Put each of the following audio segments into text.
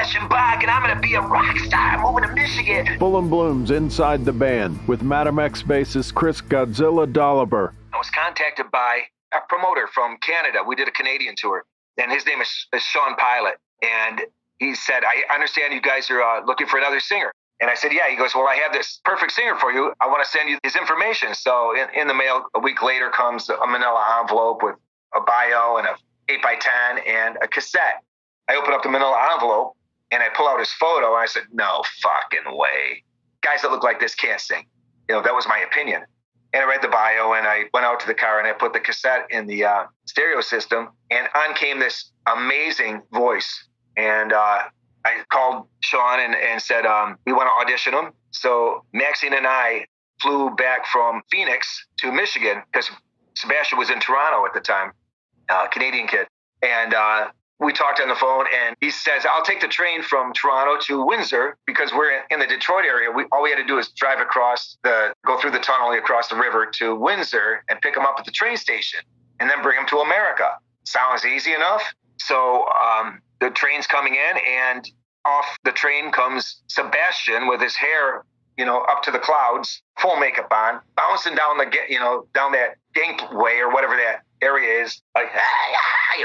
Sebastian Bach, and I'm going to be a rock star moving to Michigan. Full and Bloom's inside the band with Madam X bassist Chris Godzilla Doliber. I was contacted by a promoter from Canada. We did a Canadian tour, and his name is Sean Pilot. And he said, I understand you guys are looking for another singer. And I said, yeah. He goes, well, I have this perfect singer for you. I want to send you his information. So in the mail, a week later comes a manila envelope with a bio and a 8x10 and a cassette. I open up the manila envelope and I pull out his photo and I said, no fucking way. Guys that look like this can't sing. You know, that was my opinion. And I read the bio and I went out to the car and I put the cassette in the stereo system, and on came this amazing voice. And I called Sean and said, we want to audition him. So Maxine and I flew back from Phoenix to Michigan because Sebastian was in Toronto at the time, Canadian kid. And we talked on the phone and he says, I'll take the train from Toronto to Windsor because we're in the Detroit area. All we had to do is drive go through the tunnel across the river to Windsor and pick him up at the train station and then bring him to America. Sounds easy enough. So the train's coming in, and off the train comes Sebastian with his hair, up to the clouds, full makeup on, bouncing down down that gangway or whatever that area is, like,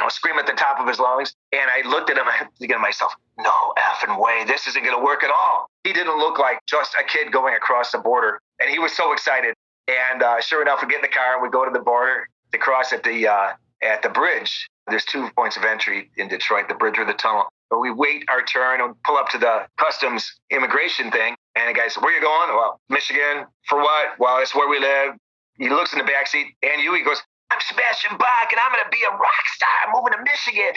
scream at the top of his lungs. And I looked at him, I'm thinking to myself, no effing way, this isn't going to work at all. He didn't look like just a kid going across the border. And he was so excited. And sure enough, we get in the car and we go to the border to cross at the bridge. There's 2 points of entry in Detroit, the bridge or the tunnel. But we wait our turn and pull up to the customs immigration thing. And the guy said, where you going? Well, Michigan. For what? Well, it's where we live. He looks in the backseat. And he goes, I'm Sebastian Bach, and I'm going to be a rock star moving to Michigan.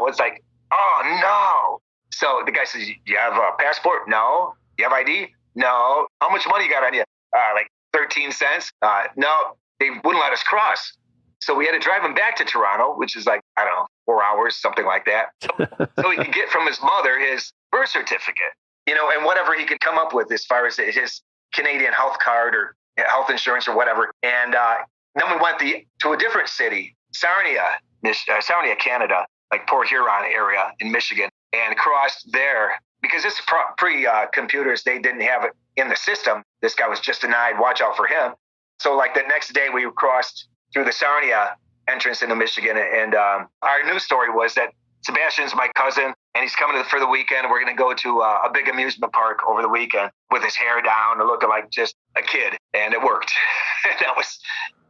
It's like, oh, no. So the guy says, you have a passport? No. You have ID? No. How much money you got on you? Like 13 cents? No. They wouldn't let us cross. So we had to drive him back to Toronto, which is like, 4 hours, something like that. So he could get from his mother his birth certificate, and whatever he could come up with as far as his Canadian health card or health insurance or whatever. And then we went to a different city, Sarnia, Canada, like Port Huron area in Michigan, and crossed there because this is pre-computers. They didn't have it in the system. This guy was just denied. Watch out for him. So like the next day we crossed through the Sarnia entrance into Michigan. And our news story was that Sebastian's my cousin and he's coming for the weekend. We're going to go to a big amusement park over the weekend with his hair down and looking like just a kid. And it worked.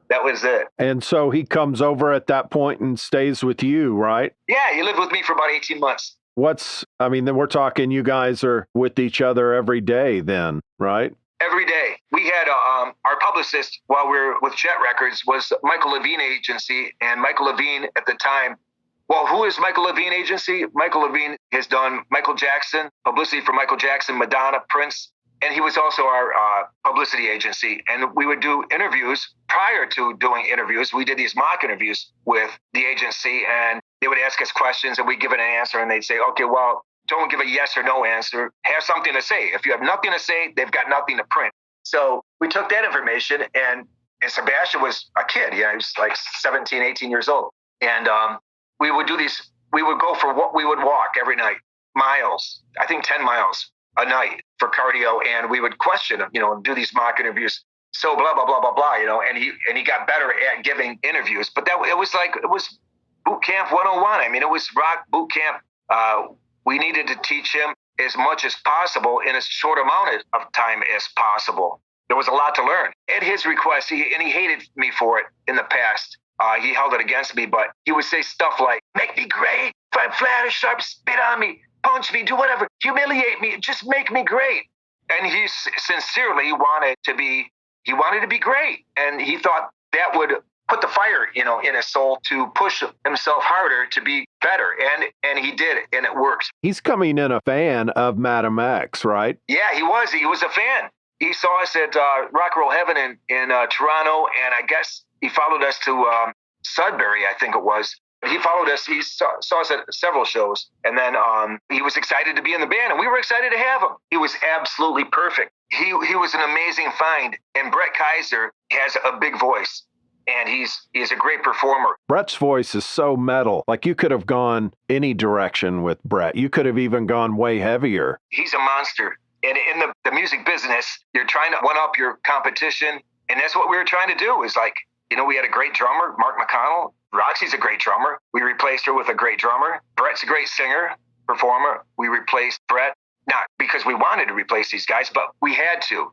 That was it. And so he comes over at that point and stays with you, right? Yeah, he lived with me for about 18 months. Then we're talking you guys are with each other every day then, right? Every day. We had our publicist while we were with Jet Records was Michael Levine Agency. And Michael Levine at the time, who is Michael Levine Agency? Michael Levine has done Michael Jackson, publicity for Michael Jackson, Madonna, Prince. And he was also our publicity agency. And we would do interviews. Prior to doing interviews, we did these mock interviews with the agency. And they would ask us questions and we'd give it an answer. And they'd say, okay, well, don't give a yes or no answer. Have something to say. If you have nothing to say, they've got nothing to print. So we took that information, and Sebastian was a kid. He was like 17, 18 years old. And we would do these. We would go for what we would walk every night, miles, I think 10 miles a night for cardio. And we would question him, and do these mock interviews. So blah, blah, blah, blah, blah, and he got better at giving interviews. But it was boot camp 101. It was rock boot camp. We needed to teach him as much as possible in as short amount of time as possible. There was a lot to learn. At his request, he hated me for it in the past. He held it against me, but he would say stuff like, make me great, flat or sharp, spit on me, punch me, do whatever, humiliate me, just make me great. And he sincerely wanted to be great. And he thought that would put the fire, in his soul to push himself harder to be better. And he did it, and it worked. He's coming in a fan of Madam X, right? Yeah, he was. He was a fan. He saw us at Rock Roll Heaven in Toronto, and I guess he followed us to Sudbury, I think it was. He followed us. He saw us at several shows, and then he was excited to be in the band, and we were excited to have him. He was absolutely perfect. He was an amazing find, and Bret Kaiser has a big voice. and he's a great performer. Bret's voice is so metal. Like, you could have gone any direction with Bret. You could have even gone way heavier. He's a monster. And in the music business, you're trying to one-up your competition. And that's what we were trying to do, is like, we had a great drummer, Mark McConnell. Roxy's a great drummer. We replaced her with a great drummer. Bret's a great singer, performer. We replaced Bret, not because we wanted to replace these guys, but we had to.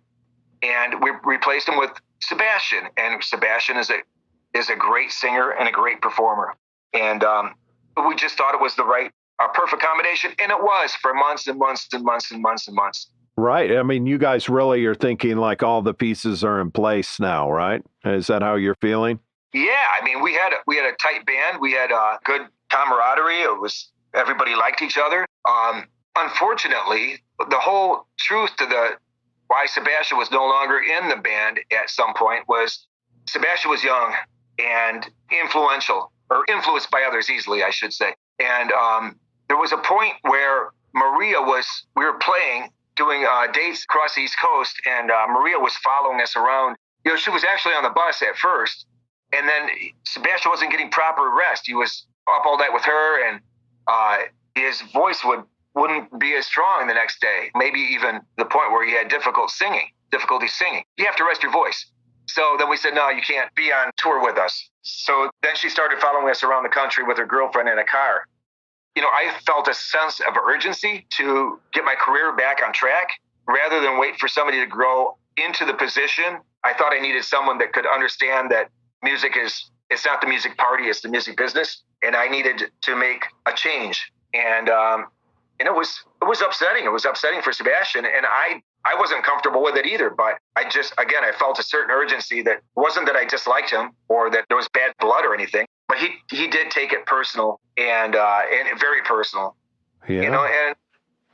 And we replaced him with Sebastian. And Sebastian is a great singer and a great performer. And we just thought it was the perfect combination. And it was for months and months and months and months and months. Right. I mean, you guys really are thinking like all the pieces are in place now, right? Is that how you're feeling? Yeah. I mean, we had a tight band. We had good camaraderie. Everybody liked each other. Unfortunately, the whole truth to why Sebastian was no longer in the band at some point was Sebastian was young and influential, or influenced by others easily, I should say. And there was a point where we were playing, doing dates across the East Coast, and Maria was following us around. She was actually on the bus at first, and then Sebastian wasn't getting proper rest. He was up all night with her, and his voice wouldn't be as strong the next day, maybe even the point where he had difficulty singing. You have to rest your voice. So then we said, no, you can't be on tour with us. So then she started following us around the country with her girlfriend in a car. I felt a sense of urgency to get my career back on track rather than wait for somebody to grow into the position. I thought I needed someone that could understand that music it's not the music party, it's the music business. And I needed to make a change. And it was upsetting. It was upsetting for Sebastian. And I wasn't comfortable with it either. But I felt a certain urgency that wasn't that I disliked him or that there was bad blood or anything. But he did take it personal and very personal. Yeah.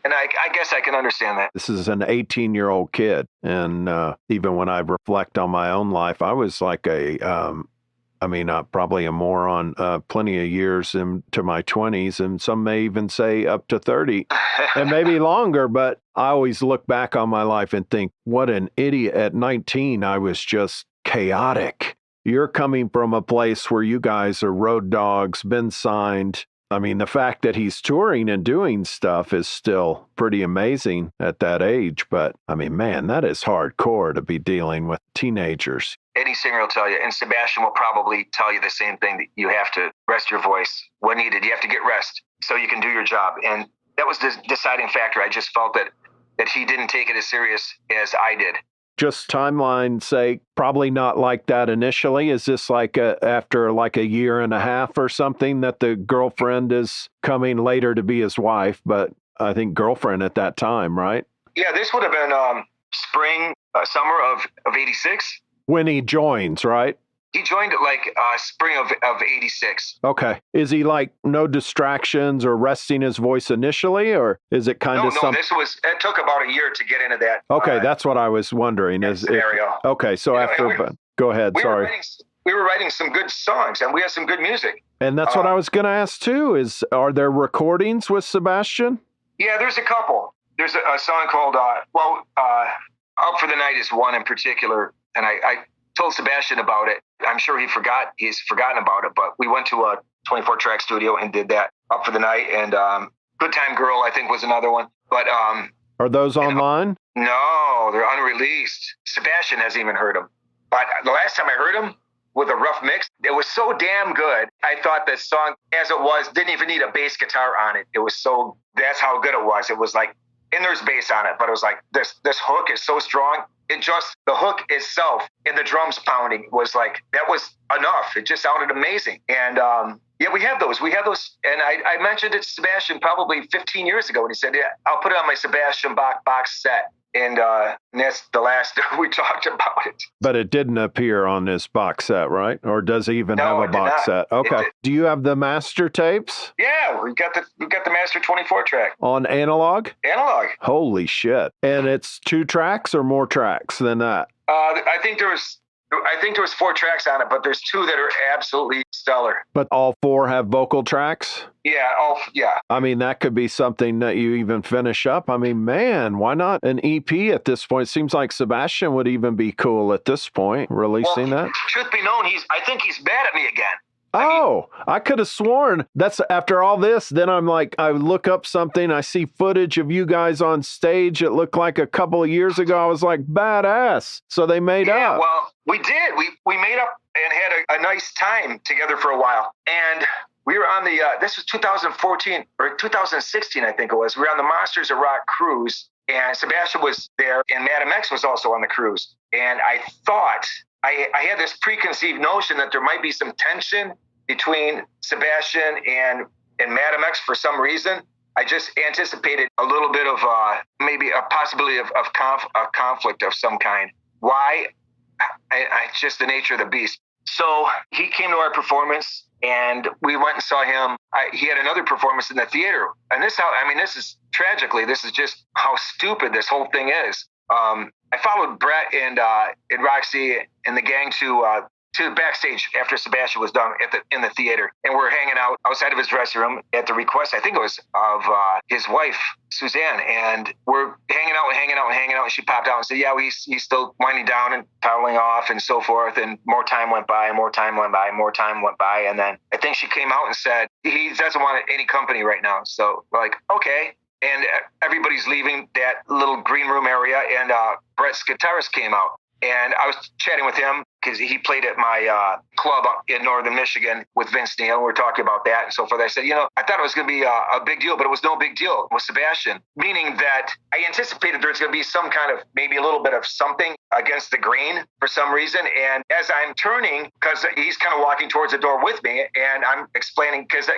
And I guess I can understand that. This is an 18-year-old kid. And even when I reflect on my own life, I was like probably a moron plenty of years into my 20s, and some may even say up to 30 and maybe longer. But I always look back on my life and think, what an idiot. At 19, I was just chaotic. You're coming from a place where you guys are road dogs, been signed. I mean, the fact that he's touring and doing stuff is still pretty amazing at that age. But I mean, man, that is hardcore to be dealing with teenagers. Any singer will tell you, and Sebastian will probably tell you the same thing, that you have to rest your voice when needed. You have to get rest so you can do your job. And that was the deciding factor. I just felt that he didn't take it as serious as I did. Just timeline's sake, probably not like that initially. Is this like after like a year and a half or something that the girlfriend is coming later to be his wife? But I think girlfriend at that time, right? Yeah, this would have been summer of 86. When he joins, right? He joined like spring of 86. Okay. Is he like no distractions or resting his voice initially, or is it kind of something? It took about a year to get into that. Okay, that's what I was wondering. Scenario. Okay, so go ahead, sorry. We were writing some good songs, and we had some good music. And that's what I was going to ask too, are there recordings with Sebastian? Yeah, there's a couple. There's a song called, Up for the Night is one in particular, and I told Sebastian about it. I'm sure he's forgotten about it, but we went to a 24-track studio and did that, Up for the Night, and Good Time Girl, I think, was another one. But are those online? No, they're unreleased. Sebastian hasn't even heard them. But the last time I heard them with a rough mix, it was so damn good. I thought the song, as it was, didn't even need a bass guitar on it. That's how good it was. It was like, and there's bass on it, but it was like, this hook is so strong. The hook itself and the drums pounding was like, that was enough. It just sounded amazing. And we have those. And I mentioned it to Sebastian probably 15 years ago, and he said, yeah, I'll put it on my Sebastian Bach box set. And that's the last we talked about it. But it didn't appear on this box set, right? Or does it even have a box set? Okay. Do you have the master tapes? Yeah, we got the master 24-track. On analog? Analog. Holy shit. And it's 2 tracks or more tracks than that? I think there was I think there was 4 tracks on it, but there's 2 that are absolutely stellar. But all 4 have vocal tracks? Yeah. I mean, that could be something that you even finish up. I mean, man, why not an EP at this point? Seems like Sebastian would even be cool at this point, releasing that. Truth be known, I think he's mad at me again. I could have sworn that's after all this. Then I'm like, I look up something. I see footage of you guys on stage. It looked like a couple of years ago. I was like, badass. So they made up. Yeah, well, we did. We made up and had a nice time together for a while. And we were on this was 2014 or 2016, I think it was. We were on the Monsters of Rock cruise. And Sebastian was there. And Madam X was also on the cruise. And I thought, I had this preconceived notion that there might be some tension between Sebastian and Madam X for some reason. I just anticipated a little bit of maybe a possibility of conflict of some kind. Why? It's just the nature of the beast. So he came to our performance and we went and saw him. He had another performance in the theater. And this is tragically, this is just how stupid this whole thing is. I followed Bret and Roxy and the gang to the backstage after Sebastian was done in the theater, and we're hanging out outside of his dressing room at the request, I think it was, of his wife Suzanne, and we're hanging out, and she popped out and said, "Yeah, he's still winding down and toweling off and so forth." And more time went by, and then I think she came out and said he doesn't want any company right now. So we're like, okay. And everybody's leaving that little green room area, and Bret's guitarist came out. And I was chatting with him because he played at my club up in northern Michigan with Vince Neil. We were talking about that and so forth. I said, I thought it was going to be a big deal, but it was no big deal with Sebastian, meaning that I anticipated there's going to be some kind of maybe a little bit of something against the grain for some reason. And as I'm turning, because he's kind of walking towards the door with me, and I'm explaining because,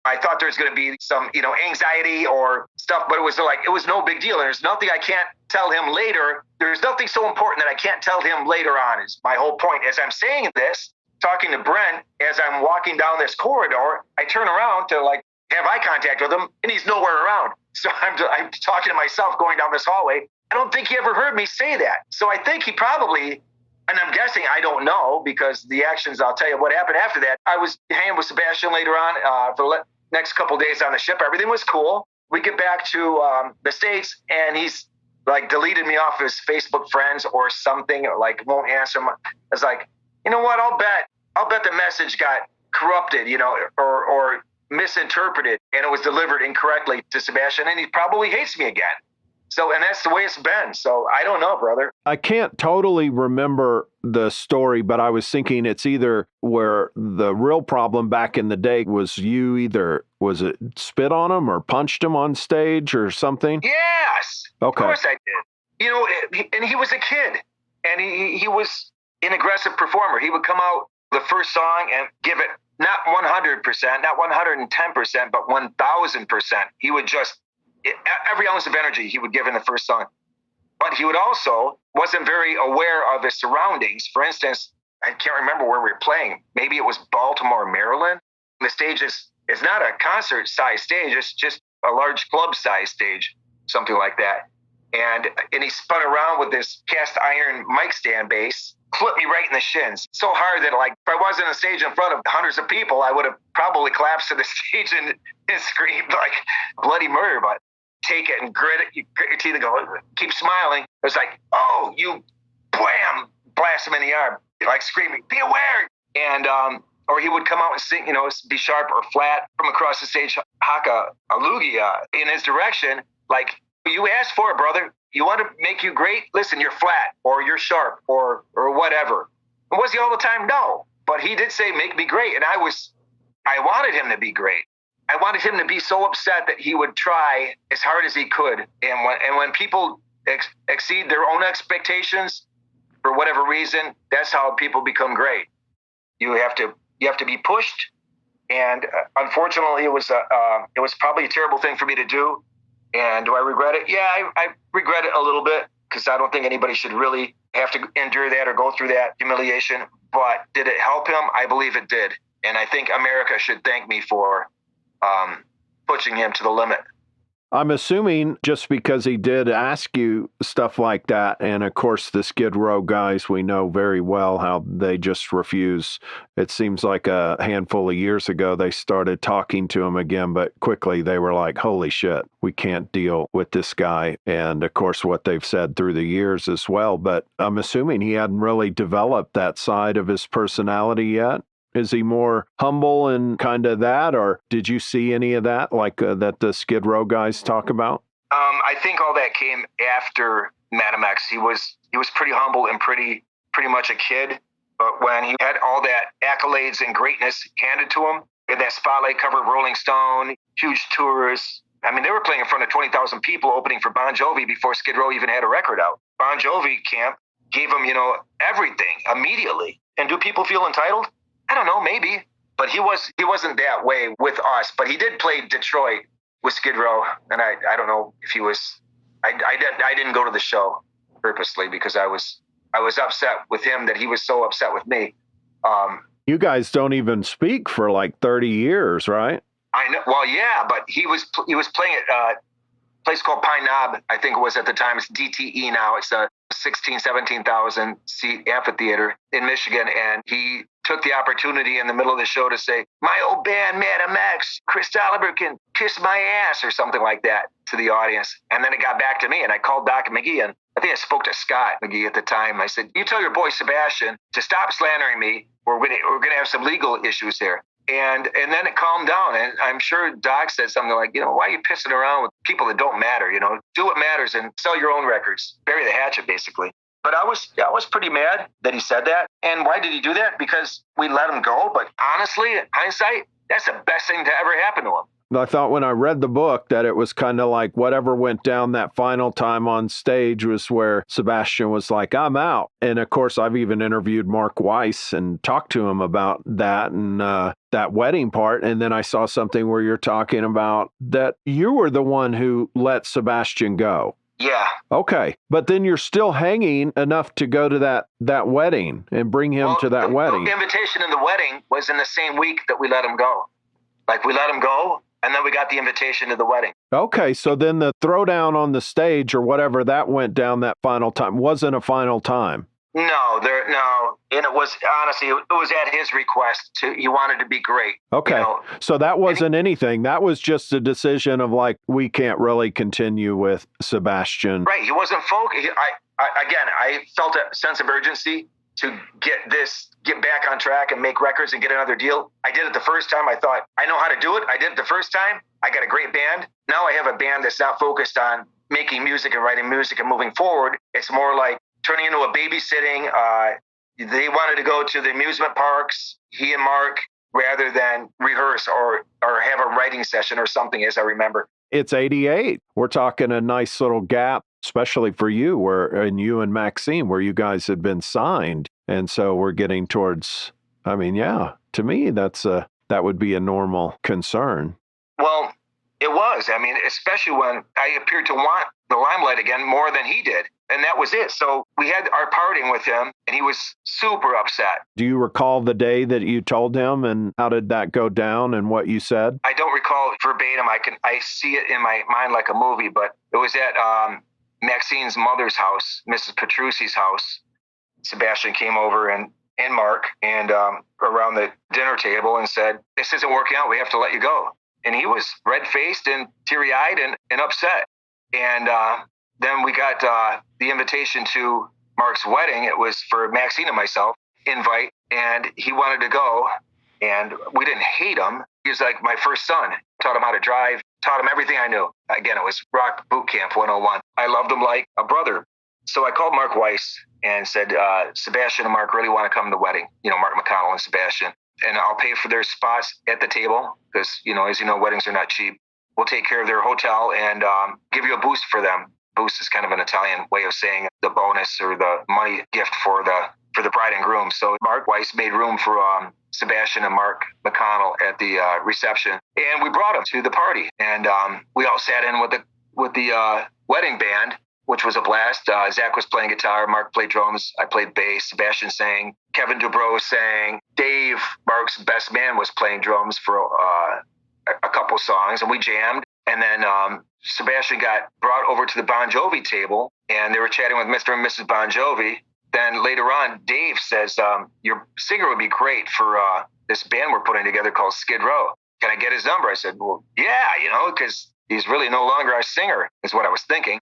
I thought there's going to be some, anxiety or stuff, but it was no big deal. And there's nothing I can't tell him later. There's nothing so important that I can't tell him later on is my whole point. As I'm saying this, talking to Brent, as I'm walking down this corridor, I turn around to have eye contact with him, and he's nowhere around. So I'm talking to myself going down this hallway. I don't think he ever heard me say that. So I think he probably, and I'm guessing, I don't know, because the actions, I'll tell you what happened after that. I was hanging with Sebastian later on for the next couple of days on the ship. Everything was cool. We get back to the States, and he's deleted me off his Facebook friends or something, or won't answer. I was like, you know what? I'll bet the message got corrupted, or misinterpreted, and it was delivered incorrectly to Sebastian, and he probably hates me again. So, and that's the way it's been. So I don't know, brother. I can't totally remember the story, but I was thinking it's either where the real problem back in the day was was it spit on him or punched him on stage or something? Yes. Okay. Of course I did. And he was a kid, and he was an aggressive performer. He would come out the first song and give it not 100%, not 110%, but 1,000%. He would just, every ounce of energy he would give in the first song. But he wasn't very aware of his surroundings. For instance, I can't remember where we were playing. Maybe it was Baltimore, Maryland. The stage is not a concert-sized stage. It's just a large club-sized stage, something like that. And he spun around with this cast iron mic stand bass, clipped me right in the shins so hard that if I wasn't on stage in front of hundreds of people, I would have probably collapsed to the stage and screamed like bloody murder. But take it and grit it, you grit your teeth and go, keep smiling. It was like, oh, you blam, blast him in the arm, screaming, be aware. And, or he would come out and sing, be sharp or flat from across the stage, haka a loogie in his direction. You asked for it, brother. You want to make you great? Listen, you're flat or you're sharp or whatever. And was he all the time? No. But he did say, make me great. And I wanted him to be great. I wanted him to be so upset that he would try as hard as he could. And when people exceed their own expectations for whatever reason, that's how people become great. You have to be pushed. And unfortunately, it was probably a terrible thing for me to do. And do I regret it? Yeah, I regret it a little bit because I don't think anybody should really have to endure that or go through that humiliation. But did it help him? I believe it did. And I think America should thank me for pushing him to the limit. I'm assuming just because he did ask you stuff like that, and of course the Skid Row guys, we know very well how they just refuse. It seems like a handful of years ago they started talking to him again, but quickly they were like, holy shit, we can't deal with this guy. And of course what they've said through the years as well. But I'm assuming he hadn't really developed that side of his personality yet. Is he more humble and kind of that, or did you see any of that, like that the Skid Row guys talk about? I think all that came after Madam X. He was pretty humble and pretty much a kid. But when he had all that accolades and greatness handed to him, in that spotlight cover of Rolling Stone, huge tours. I mean, they were playing in front of 20,000 people opening for Bon Jovi before Skid Row even had a record out. Bon Jovi camp gave him, everything immediately. And do people feel entitled? I don't know, maybe, but he wasn't that way with us. But he did play Detroit with Skid Row, and I don't know if he was. I didn't go to the show purposely because I was upset with him that he was so upset with me. You guys don't even speak for like 30 years, right? I know. Well, yeah, but he was playing at a place called Pine Knob. I think it was at the time. It's DTE now. It's a 17,000 seat amphitheater in Michigan, and he took the opportunity in the middle of the show to say, my old band, Madam X, Chris Doliber can kiss my ass or something like that to the audience. And then it got back to me, and I called Doc McGee, and I think I spoke to Scott McGee at the time. I said, you tell your boy Sebastian to stop slandering me. We're gonna have some legal issues here. And then it calmed down, and I'm sure Doc said something like, why are you pissing around with people that don't matter? Do what matters and sell your own records. Bury the hatchet, basically. But I was pretty mad that he said that. And why did he do that? Because we let him go. But honestly, hindsight, that's the best thing to ever happen to him. I thought when I read the book that it was kind of like whatever went down that final time on stage was where Sebastian was like, I'm out. And of course, I've even interviewed Mark Weiss and talked to him about that and that wedding part. And then I saw something where you're talking about that you were the one who let Sebastian go. Yeah. Okay. But then you're still hanging enough to go to that wedding and bring him to that wedding. The invitation in the wedding was in the same week that we let him go. Like we let him go, and then we got the invitation to the wedding. Okay. So then the throwdown on the stage or whatever that went down that final time wasn't a final time. No. And it was, honestly, it was at his request. He wanted to be great. Okay. So that wasn't anything. That was just a decision of like, we can't really continue with Sebastian. Right. He wasn't focused. I felt a sense of urgency to get back on track and make records and get another deal. I did it the first time. I thought, I know how to do it. I did it the first time. I got a great band. Now I have a band that's not focused on making music and writing music and moving forward. It's more like turning into a babysitting. They wanted to go to the amusement parks, he and Mark, rather than rehearse or have a writing session or something, as I remember. It's 88. We're talking a nice little gap, especially for you, and you and Maxine, where you guys had been signed. And so we're getting towards, to me, that would be a normal concern. Well, it was. Especially when I appeared to want the limelight again more than he did. And that was it. So we had our parting with him, and he was super upset. Do you recall the day that you told him, and how did that go down and what you said? I don't recall verbatim. I see it in my mind like a movie, but it was at Maxine's mother's house, Mrs. Petrucci's house. Sebastian came over and Mark and around the dinner table and said, this isn't working out. We have to let you go. And he was red-faced and teary-eyed and upset. And then we got the invitation to Mark's wedding. It was for Maxine and myself, invite, and he wanted to go. And we didn't hate him. He was like my first son. Taught him how to drive, taught him everything I knew. Again, it was Rock Boot Camp 101. I loved him like a brother. So I called Mark Weiss and said, Sebastian and Mark really want to come to the wedding. Mark McConnell and Sebastian. And I'll pay for their spots at the table because, as you know, weddings are not cheap. We'll take care of their hotel and give you a boost for them. Boost is kind of an Italian way of saying the bonus or the money gift for the bride and groom. So Mark Weiss made room for Sebastian and Mark McConnell at the reception, and we brought them to the party. And we all sat in with the wedding band, which was a blast. Zakk was playing guitar, Mark played drums, I played bass, Sebastian sang, Kevin Dubrow sang, Dave, Mark's best man, was playing drums for a couple songs, and we jammed. And then Sebastian got brought over to the Bon Jovi table, and they were chatting with Mr. and Mrs. Bon Jovi. Then later on, Dave says, your singer would be great for this band we're putting together called Skid Row. Can I get his number? I said, well, yeah, because he's really no longer our singer, is what I was thinking.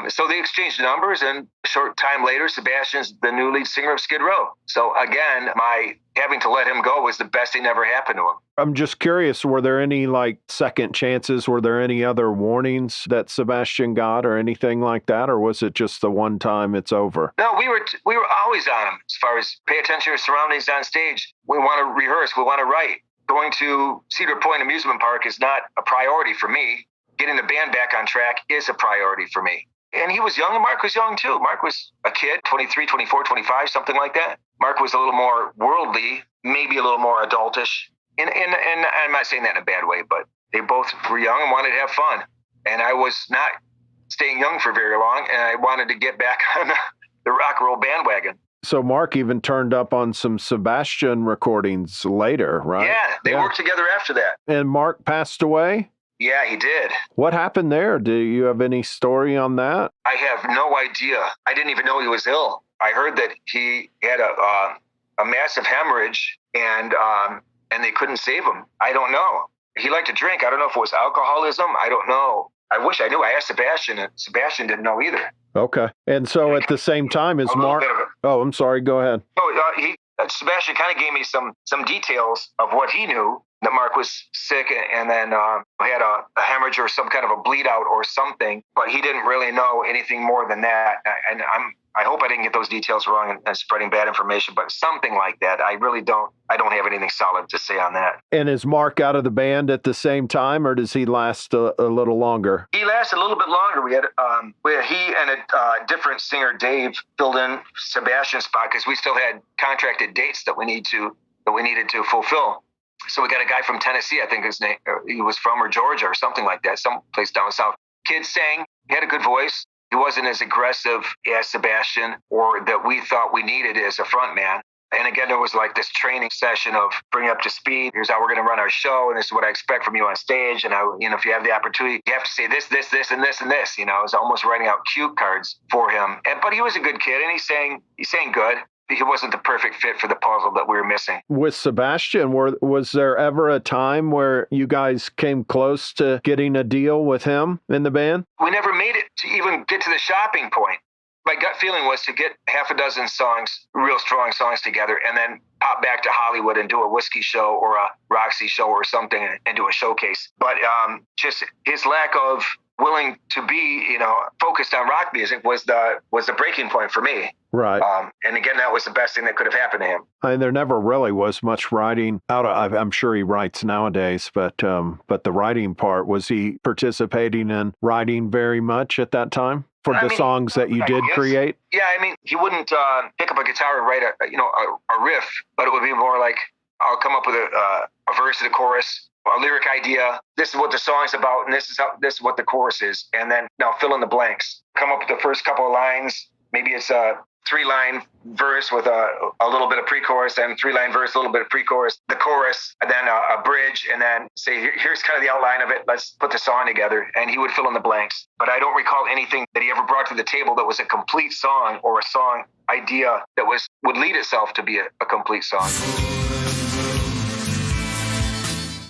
So they exchanged numbers, and a short time later, Sebastian's the new lead singer of Skid Row. So again, my having to let him go was the best thing that ever happened to him. I'm just curious, were there any second chances? Were there any other warnings that Sebastian got or anything like that? Or was it just the one time it's over? No, we were always on him as far as pay attention to your surroundings on stage. We want to rehearse. We want to write. Going to Cedar Point Amusement Park is not a priority for me. Getting the band back on track is a priority for me. And he was young, and Mark was young too. Mark was a kid, 23, 24, 25, something like that. Mark was a little more worldly, maybe a little more adultish. And I'm not saying that in a bad way, but they both were young and wanted to have fun. And I was not staying young for very long, and I wanted to get back on the rock and roll bandwagon. So Mark even turned up on some Sebastian recordings later, right? Yeah, they worked together after that. And Mark passed away? Yeah, he did. What happened there? Do you have any story on that? I have no idea. I didn't even know he was ill. I heard that he had a massive hemorrhage, and they couldn't save him. I don't know. He liked to drink. I don't know if it was alcoholism. I don't know. I wish I knew. I asked Sebastian, and Sebastian didn't know either. Okay. And so at the same time, is Mark... Oh, I'm sorry. Go ahead. No, Sebastian kind of gave me some details of what he knew, that Mark was sick and then had a hemorrhage or some kind of a bleed out or something, but he didn't really know anything more than that. And I hope I didn't get those details wrong and spreading bad information, but something like that. I don't have anything solid to say on that. And is Mark out of the band at the same time, or does he last a little longer? He lasted a little bit longer. We had he and a different singer, Dave, filled in Sebastian's spot because we still had contracted dates that we needed to fulfill. So we got a guy from Tennessee, I think his name, he was from, or Georgia or something like that, someplace down south. Kid sang, he had a good voice. He wasn't as aggressive as Sebastian or that we thought we needed as a front man. And again, there was this training session of bring up to speed. Here's how we're going to run our show, and this is what I expect from you on stage. And if you have the opportunity, you have to say this, this, this, and this, and this. I was almost writing out cue cards for him. But he was a good kid, and he sang good. He wasn't the perfect fit for the puzzle that we were missing. With Sebastian, was there ever a time where you guys came close to getting a deal with him in the band? We never made it to even get to the shopping point. My gut feeling was to get half a dozen songs, real strong songs together, and then pop back to Hollywood and do a whiskey show or a Roxy show or something and do a showcase. But just his lack of willing to be, focused on rock music was the breaking point for me. Right. And again, that was the best thing that could have happened to him. And there never really was much writing out of, I'm sure he writes nowadays, but the writing part, was he participating in writing very much at that time for the songs that you did create? Yeah. He wouldn't pick up a guitar and write a riff, but it would be more like, I'll come up with a verse and a chorus, a lyric idea. This is what the song's about, and this is what the chorus is. And then now fill in the blanks. Come up with the first couple of lines. Maybe it's a 3-line verse with a little bit of pre-chorus, and 3-line verse, a little bit of pre-chorus, the chorus, and then a bridge, and then say, here's kind of the outline of it. Let's put the song together. And he would fill in the blanks. But I don't recall anything that he ever brought to the table that was a complete song or a song idea that would lead itself to be a complete song.